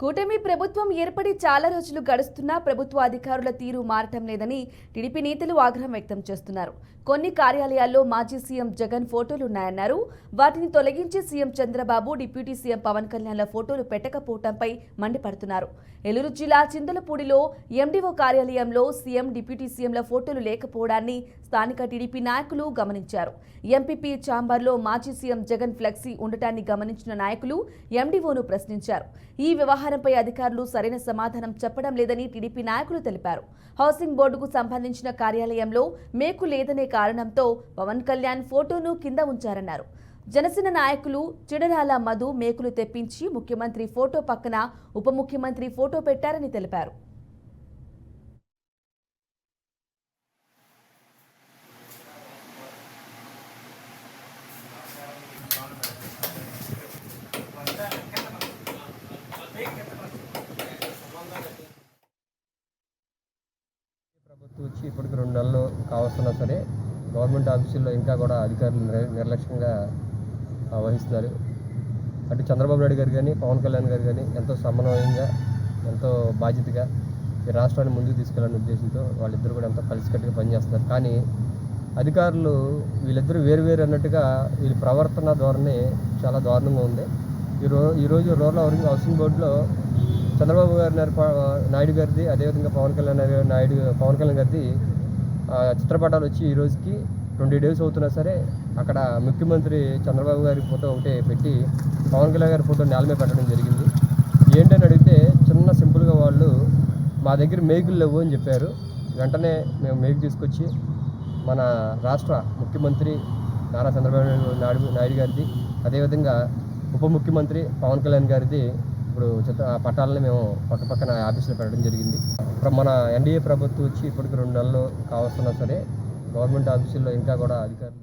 కూటమి ప్రభుత్వం ఏర్పడి చాలా రోజులు గడుస్తున్నా ప్రభుత్వ అధికారుల తీరు మారటం లేదని టీడీపీ నేతలు ఆగ్రహం వ్యక్తం చేస్తున్నారు. కొన్ని కార్యాలయాల్లో మాజీ సీఎం జగన్ ఫోటోలు ఉన్నాయన్నారు. వాటిని తొలగించి CM Chandrababu, deputy CM Pawan కళ్యాణ్ల ఫోటోలు పెట్టకపోవడంపై మండిపడుతున్నారు. ఏలూరు జిల్లా చింతలపూడిలో ఎండీఓ కార్యాలయంలో సీఎం, డిప్యూటీ సీఎంల ఫోటోలు లేకపోవడాన్ని స్థానిక టీడీపీ నాయకులు గమనించారు. ఎంపీపీ ఛాంబర్లో మాజీ సీఎం జగన్ ఫ్లెక్సీ ఉండటాన్ని గమనించిన నాయకులు ఎండీఓను ప్రశ్నించారు. ఈ వ్యవహారంపై అధికారులు సరైన సమాధానం చెప్పడం లేదని టీడీపీ నాయకులు తెలిపారు. హౌసింగ్ బోర్డుకు సంబంధించిన కార్యాలయంలో మేకు లేదనే కారణంతో పవన్ కళ్యాణ్ ఫోటోను కింద ఉంచారన్నారు. జనసేన నాయకులు చిడరాల మధు మేకులు తెప్పించి ముఖ్యమంత్రి ఫోటో పక్కన ఉప ముఖ్యమంత్రి ఫోటో పెట్టారని తెలిపారు. ప్రభుత్వం వచ్చి ఇప్పటికి 2 నెలలు కావస్తున్నా సరే గవర్నమెంట్ ఆఫీసుల్లో ఇంకా కూడా అధికారులు నిర్లక్ష్యంగా వహిస్తున్నారు. అటు చంద్రబాబు నాయుడు గారు కానీ పవన్ కళ్యాణ్ గారు కానీ ఎంతో సమన్వయంగా, ఎంతో బాధ్యతగా ఈ రాష్ట్రాన్ని ముందుకు తీసుకెళ్లాలనే ఉద్దేశంతో వాళ్ళిద్దరూ కూడా ఎంతో కలిసికట్టుగా పనిచేస్తున్నారు. కానీ అధికారులు వీళ్ళిద్దరూ వేరు అన్నట్టుగా వీళ్ళ ప్రవర్తన ధోరణి చాలా దారుణంగా ఉంది. ఈరోజు రూరల్ హౌసింగ్ బోర్డులో చంద్రబాబు నాయుడు గారిది, అదేవిధంగా పవన్ కళ్యాణ్ గారిది చిత్రపటాలు వచ్చి ఈ రోజుకి 20 days అవుతున్నా సరే అక్కడ ముఖ్యమంత్రి చంద్రబాబు గారి ఫోటో ఒకటే పెట్టి పవన్ కళ్యాణ్ గారి ఫోటో నేల మీద పెట్టడం జరిగింది. ఏంటని అడిగితే చిన్న సింపుల్గా వాళ్ళు మా దగ్గర మేకులు లేవు అని చెప్పారు. వెంటనే మేము మేకు తీసుకొచ్చి మన రాష్ట్ర ముఖ్యమంత్రి నారా చంద్రబాబు నాయుడు గారిది, అదేవిధంగా ఉప ముఖ్యమంత్రి పవన్ కళ్యాణ్ గారిది ఇప్పుడు పట్టాలని మేము పక్కన ఆఫీసులో పెట్టడం జరిగింది. మన ఎన్డీఏ ప్రభుత్వం వచ్చి ఇప్పటికి 2 నెలలు కావస్తున్నా సరే గవర్నమెంట్ ఆఫీసుల్లో ఇంకా కూడా అధికారులు